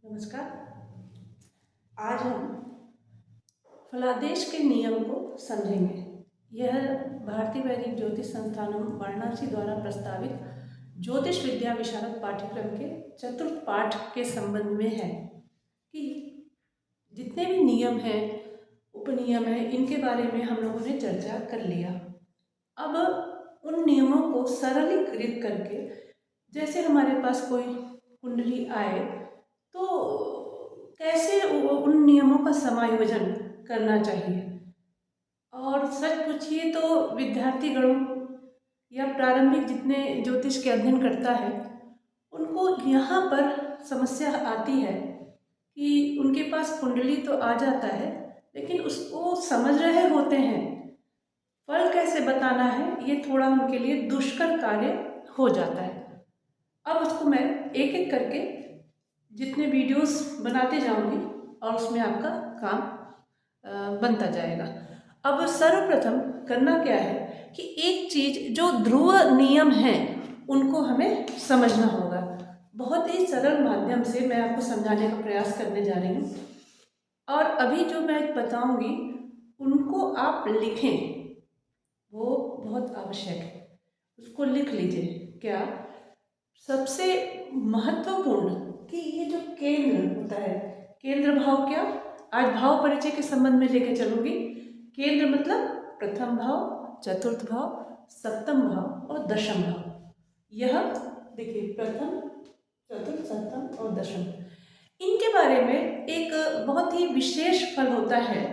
नमस्कार। आज हम फलादेश के नियम को समझेंगे। यह भारतीय वैदिक ज्योतिष संस्थानम वाराणसी द्वारा प्रस्तावित ज्योतिष विद्या विशारद पाठ्यक्रम के चतुर्थ पाठ के संबंध में है कि जितने भी नियम हैं, उपनियम हैं, इनके बारे में हम लोगों ने चर्चा कर लिया। अब उन नियमों को सरलीकृत करके, जैसे हमारे पास कोई कुंडली आए तो कैसे उन नियमों का समायोजन करना चाहिए। और सच पूछिए तो विद्यार्थी गणों या प्रारंभिक जितने ज्योतिष के अध्ययन करता है, उनको यहाँ पर समस्या आती है कि उनके पास कुंडली तो आ जाता है, लेकिन उसको समझ रहे होते हैं, फल कैसे बताना है ये थोड़ा उनके लिए दुष्कर कार्य हो जाता है। अब उसको मैं एक एक करके जितने वीडियोस बनाते जाऊंगी और उसमें आपका काम बनता जाएगा। अब सर्वप्रथम करना क्या है कि एक चीज़ जो ध्रुव नियम हैं उनको हमें समझना होगा। बहुत ही सरल माध्यम से मैं आपको समझाने का प्रयास करने जा रही हूँ, और अभी जो मैं बताऊंगी उनको आप लिखें, वो बहुत आवश्यक है। उसको लिख लीजिए। क्या सबसे महत्वपूर्ण कि ये जो केंद्र होता है, केंद्र भाव, क्या आज भाव परिचय के संबंध में लेके चलूंगी। केंद्र मतलब प्रथम भाव, चतुर्थ भाव, सप्तम भाव और दशम भाव। यह देखिए, प्रथम, चतुर्थ, सप्तम और दशम, इनके बारे में एक बहुत ही विशेष फल होता है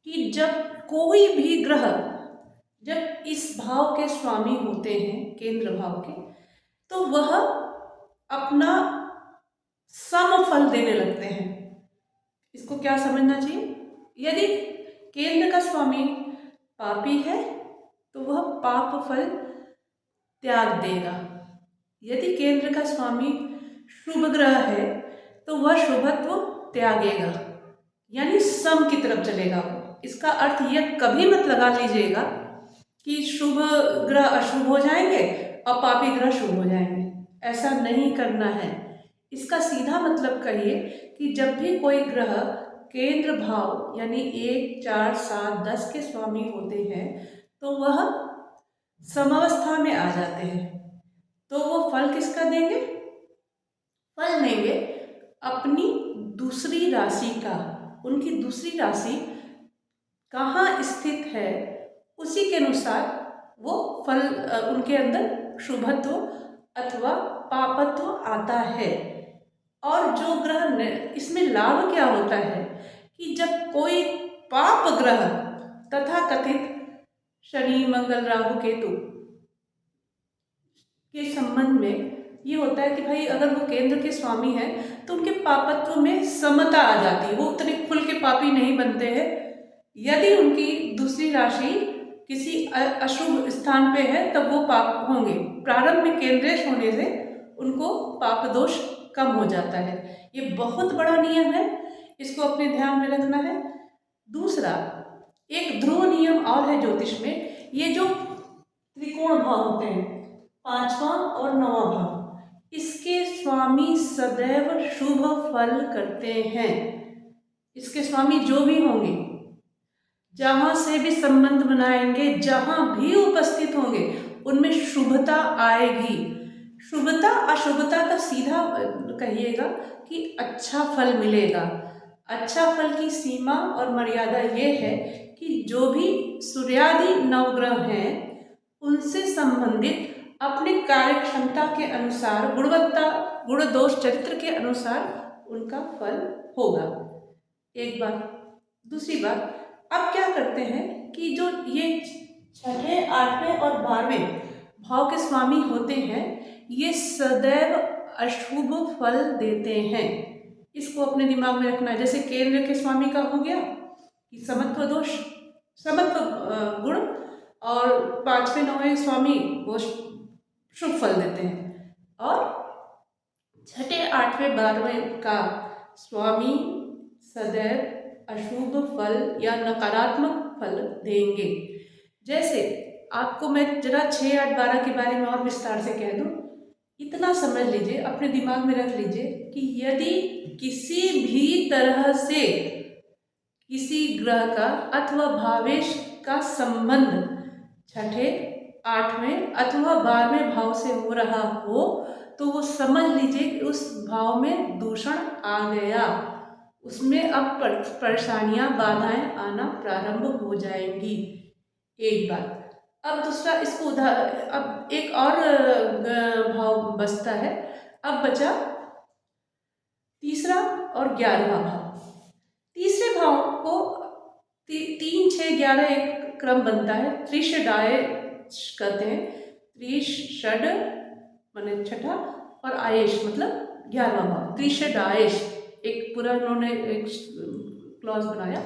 कि जब कोई भी ग्रह जब इस भाव के स्वामी होते हैं, केंद्र भाव के, तो वह अपना समफल देने लगते हैं। इसको क्या समझना चाहिए? यदि केंद्र का स्वामी पापी है तो वह पाप फल त्याग देगा। यदि केंद्र का स्वामी शुभ ग्रह है तो वह शुभत्व त्यागेगा, यानी सम की तरफ चलेगा। इसका अर्थ यह कभी मत लगा लीजिएगा कि शुभ ग्रह अशुभ हो जाएंगे और पापी ग्रह शुभ हो जाएंगे। ऐसा नहीं करना है। इसका सीधा मतलब कहिए कि जब भी कोई ग्रह केंद्र भाव यानी 1, 4, 7, 10 के स्वामी होते हैं तो वह समावस्था में आ जाते हैं, तो वो फल किसका देंगे? फल देंगे अपनी दूसरी राशि का। उनकी दूसरी राशि कहाँ स्थित है उसी के अनुसार वो फल उनके अंदर शुभत्व अथवा पापत्व आता है। और जो ग्रह इसमें लाभ क्या होता है कि जब कोई पाप ग्रह तथा कथित शनि, मंगल, राहु, केतु के संबंध में ये होता है कि भाई अगर वो केंद्र के स्वामी हैं तो उनके पापत्व में समता आ जाती है, वो उतने खुल के पापी नहीं बनते हैं। यदि उनकी दूसरी राशि किसी अशुभ स्थान पे है तब वो पाप होंगे। प्रारंभ में केंद्रेश होने से उनको पाप दोष कम हो जाता है। ये बहुत बड़ा नियम है, इसको अपने ध्यान में रखना है। दूसरा एक ध्रुव नियम और है ज्योतिष में। ये जो त्रिकोण भाव होते हैं, 5वां और 9वां भाव, इसके स्वामी सदैव शुभ फल करते हैं। इसके स्वामी जो भी होंगे, जहां से भी संबंध बनाएंगे, जहां भी उपस्थित होंगे, उनमें शुभता आएगी। शुभता अशुभता का सीधा कहिएगा कि अच्छा फल मिलेगा। अच्छा फल की सीमा और मर्यादा ये है कि जो भी सूर्यादि नवग्रह हैं उनसे संबंधित अपने कार्य क्षमता के अनुसार, गुणवत्ता, गुण, दोष, चरित्र के अनुसार उनका फल होगा। एक बात। दूसरी बात, अब क्या करते हैं कि जो ये 6ठे, 8वें और 12वें भाव के स्वामी होते हैं, ये सदैव अशुभ फल देते हैं। इसको अपने दिमाग में रखना है। जैसे केंद्र के स्वामी का हो गया कि समत्व दोष, समत्व गुण, और 5वें 9वें स्वामी वो शुभ फल देते हैं, और 6ठे, 8वें, 12वें का स्वामी सदैव अशुभ फल या नकारात्मक फल देंगे। जैसे आपको मैं जरा 6, 8, 12 के बारे में और विस्तार से कह दूं। इतना समझ लीजिए, अपने दिमाग में रख लीजिए कि यदि किसी भी तरह से किसी ग्रह का अथवा भावेश का संबंध छठे, आठवें अथवा 12वें भाव से हो रहा हो तो वो समझ लीजिए कि उस भाव में दूषण आ गया, उसमें अब परेशानियां, बाधाएं आना प्रारंभ हो जाएंगी। एक बात। अब दूसरा, इसको अब एक और भाव बचता है। अब बचा तीसरा और 11वां भाव। तीसरे भाव को 3, 6, 11 एक क्रम बनता है, त्रिषडाय कहते हैं। त्रिषड माने छठा और आयेश मतलब 11वां भाव, त्रिषडायश एक पूरा इन्होंने एक क्लॉज बनाया।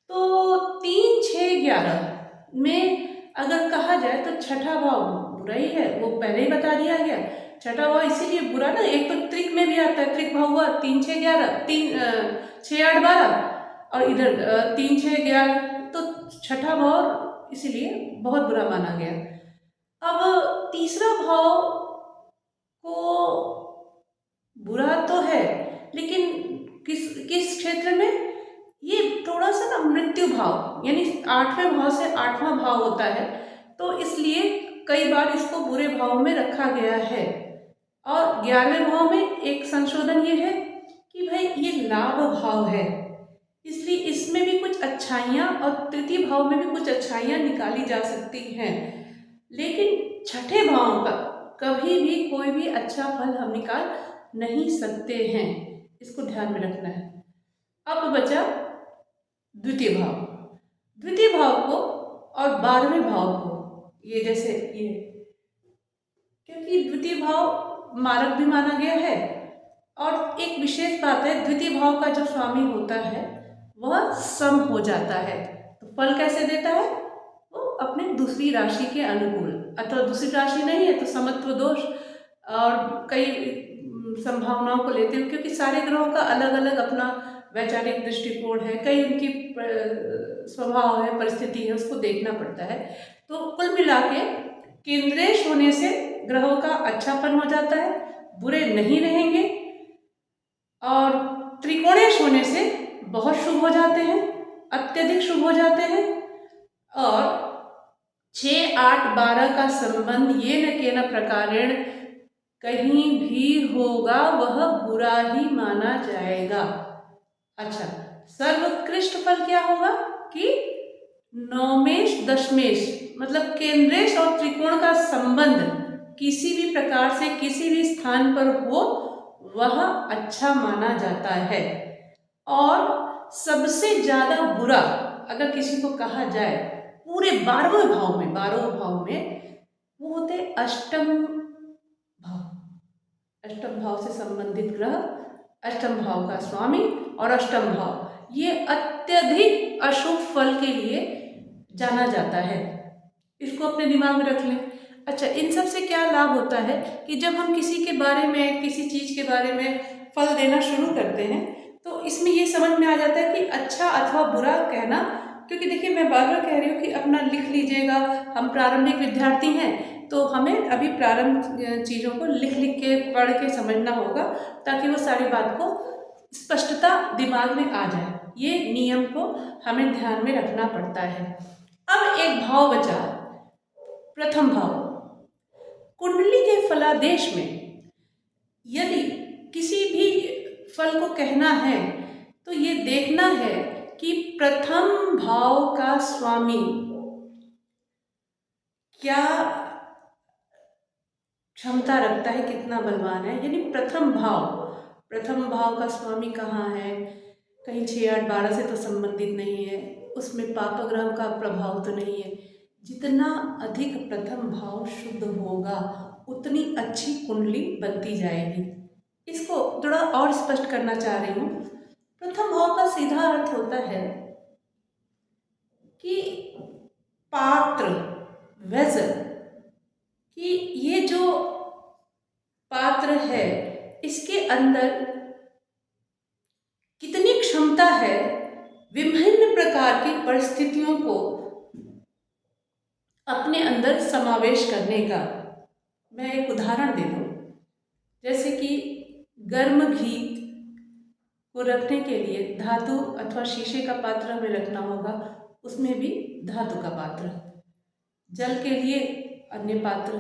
तो 3, 6, 11 में अगर कहा जाए तो छठा भाव बुरा ही है, वो पहले ही बता दिया गया। छठा भाव इसीलिए बुरा ना, एक तो त्रिक में भी आता है, त्रिक भाव हुआ 3, 6, 11, 6, 8, 12 और इधर 3, 6, 11, तो छठा भाव इसीलिए बहुत बुरा माना गया। अब तीसरा भाव को बुरा तो है, लेकिन किस क्षेत्र में, ये थोड़ा सा ना मृत्यु भाव, यानी 8वें भाव से 8वां भाव होता है, तो इसलिए कई बार इसको बुरे भाव में रखा गया है। और 11वें भाव में एक संशोधन ये है कि भाई ये लाभ भाव है, इसलिए इसमें भी कुछ अच्छाइयाँ और तृतीय भाव में भी कुछ अच्छाइयाँ निकाली जा सकती हैं, लेकिन छठे भाव का कभी भी कोई भी अच्छा फल हम निकाल नहीं सकते हैं, इसको ध्यान में रखना है। अब बचा द्वितीय भाव। द्वितीय भाव को और 12वें भाव को, ये जैसे ये, क्योंकि द्वितीय भाव मारक भी माना गया है, और एक विशेष बात है, द्वितीय भाव का जो स्वामी होता है वह सम हो जाता है, तो फल कैसे देता है, वो अपने दूसरी राशि के अनुकूल, अथवा दूसरी राशि नहीं है तो समत्व दोष और कई संभावनाओं को लेते हैं, क्योंकि सारे ग्रहों का अलग अलग अपना वैचारिक दृष्टिकोण है, कई उनकी स्वभाव है, परिस्थिति है, उसको देखना पड़ता है। तो कुल मिला के केंद्रेश होने से ग्रहों का अच्छापन हो जाता है, बुरे नहीं रहेंगे, और त्रिकोणेश होने से बहुत शुभ हो जाते हैं, अत्यधिक शुभ हो जाते हैं, और 6, 8, 12 का संबंध ये न केन प्रकारेण कहीं भी होगा वह बुरा ही माना जाएगा। अच्छा, सर्वोत्कृष्ट फल क्या होगा कि नौमेश दशमेश मतलब केंद्रेश और त्रिकोण का संबंध किसी भी प्रकार से किसी भी स्थान पर हो वह अच्छा माना जाता है। और सबसे ज्यादा बुरा अगर किसी को कहा जाए पूरे 12वें भाव में, 12वें भाव में वो होते अष्टम भाव। अष्टम भाव से संबंधित ग्रह, अष्टम भाव का स्वामी और अष्टम भाव, ये अत्यधिक अशुभ फल के लिए जाना जाता है, इसको अपने दिमाग में रख लें। अच्छा, इन सब से क्या लाभ होता है कि जब हम किसी के बारे में, किसी चीज़ के बारे में फल देना शुरू करते हैं तो इसमें ये समझ में आ जाता है कि अच्छा अथवा बुरा कहना, क्योंकि देखिए मैं बार बार कह रही हूँ कि अपना लिख लीजिएगा, हम प्रारंभिक विद्यार्थी हैं तो हमें अभी प्रारंभ चीज़ों को लिख लिख के पढ़ के समझना होगा, ताकि वो सारी बात को स्पष्टता दिमाग में आ जाए। ये नियम को हमें ध्यान में रखना पड़ता है। अब एक भाव बचा, प्रथम भाव। कुंडली के फलादेश में यदि किसी भी फल को कहना है तो ये देखना है कि प्रथम भाव का स्वामी क्या क्षमता रखता है, कितना बलवान है, यानी प्रथम भाव का स्वामी कहाँ है, कहीं 6, 8, 12 से तो संबंधित नहीं है, उसमें पाप ग्रह का प्रभाव तो नहीं है। जितना अधिक प्रथम भाव शुद्ध होगा उतनी अच्छी कुंडली बनती जाएगी। इसको थोड़ा और स्पष्ट करना चाह रही हूँ। प्रथम भाव का सीधा अर्थ होता है कि पात्र, वेसल, कि ये जो पात्र है इसके अंदर कितनी क्षमता है विभिन्न प्रकार की परिस्थितियों को अपने अंदर समावेश करने का। मैं एक उदाहरण दे दूं, जैसे कि गर्म घी रखने के लिए धातु अथवा शीशे का पात्र हमें रखना होगा, उसमें भी धातु का पात्र। जल के लिए अन्य पात्र,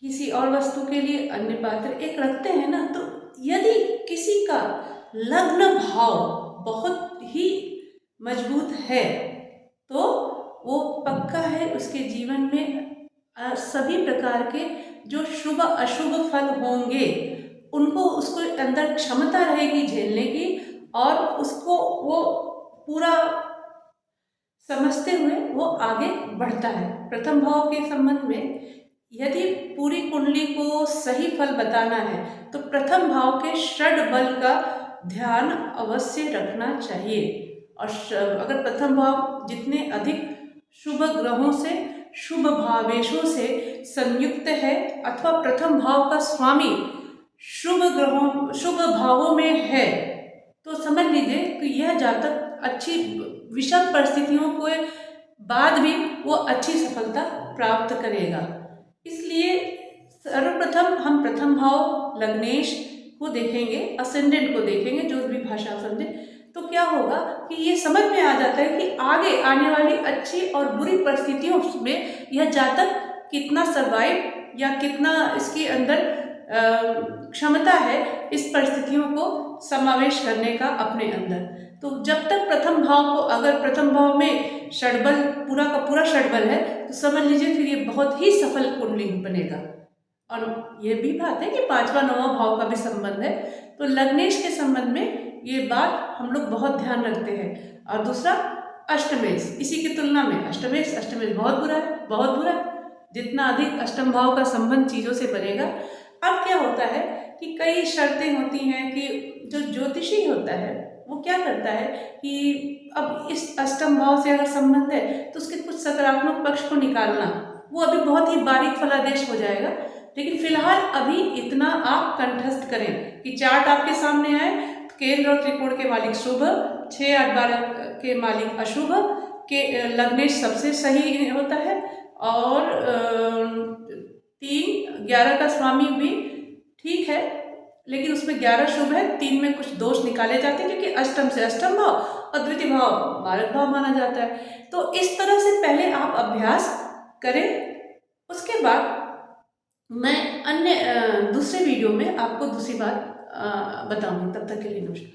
किसी और वस्तु के लिए अन्य पात्र एक रखते हैं ना। तो यदि किसी का लग्न भाव बहुत ही मजबूत है तो वो पक्का है उसके जीवन में सभी प्रकार के जो शुभ अशुभ फल होंगे उनको उसको अंदर क्षमता रहेगी झेलने की, और उसको वो पूरा समझते हुए वो आगे बढ़ता है। प्रथम भाव के संबंध में यदि पूरी कुंडली को सही फल बताना है तो प्रथम भाव के षड बल का ध्यान अवश्य रखना चाहिए। और अगर प्रथम भाव जितने अधिक शुभ ग्रहों से, शुभ भावेशों से संयुक्त है अथवा प्रथम भाव का स्वामी शुभ ग्रहों, शुभ भावों में है, तो समझ लीजिए कि यह जातक अच्छी विषम परिस्थितियों के बाद भी वो अच्छी सफलता प्राप्त करेगा। इसलिए सर्वप्रथम हम प्रथम भाव लग्नेश को देखेंगे, असेंडेंट को देखेंगे, जो भी भाषा समझे, तो क्या होगा कि ये समझ में आ जाता है कि आगे आने वाली अच्छी और बुरी परिस्थितियों में यह जातक कितना सर्वाइव या कितना इसके अंदर क्षमता है इस परिस्थितियों को समावेश करने का अपने अंदर। तो जब तक प्रथम भाव को, अगर प्रथम भाव में षडबल पूरा का पूरा षडबल है तो समझ लीजिए फिर ये बहुत ही सफल कुंडली बनेगा। और ये भी बात है कि पांचवा नौवां भाव का भी संबंध है, तो लग्नेश के संबंध में ये बात हम लोग बहुत ध्यान रखते हैं। और दूसरा अष्टमेश, इसी की तुलना में अष्टमेश बहुत बुरा है, बहुत बुरा है। जितना अधिक अष्टम भाव का संबंध चीज़ों से बनेगा। अब क्या होता है कि कई शर्तें होती हैं कि जो ज्योतिषी होता है वो क्या करता है कि अब इस अष्टम भाव से अगर संबंध है तो उसके कुछ सकारात्मक पक्ष को निकालना, वो अभी बहुत ही बारीक फलादेश हो जाएगा। लेकिन फिलहाल अभी इतना आप कंठस्थ करें कि चार्ट आपके सामने आए, केंद्र और त्रिकोण के मालिक शुभ, 6, 8, 12 के मालिक अशुभ, के लग्नेश सबसे सही होता है, और 3, 11 का स्वामी भी ठीक है, लेकिन उसमें 11 शुभ है, 3 में कुछ दोष निकाले जाते हैं क्योंकि अष्टम से अष्टम भाव और द्वितीय भाव मारक भाव माना जाता है। तो इस तरह से पहले आप अभ्यास करें, उसके बाद मैं अन्य दूसरे वीडियो में आपको दूसरी बात बताऊंगी। तब तक के लिए नमस्कार।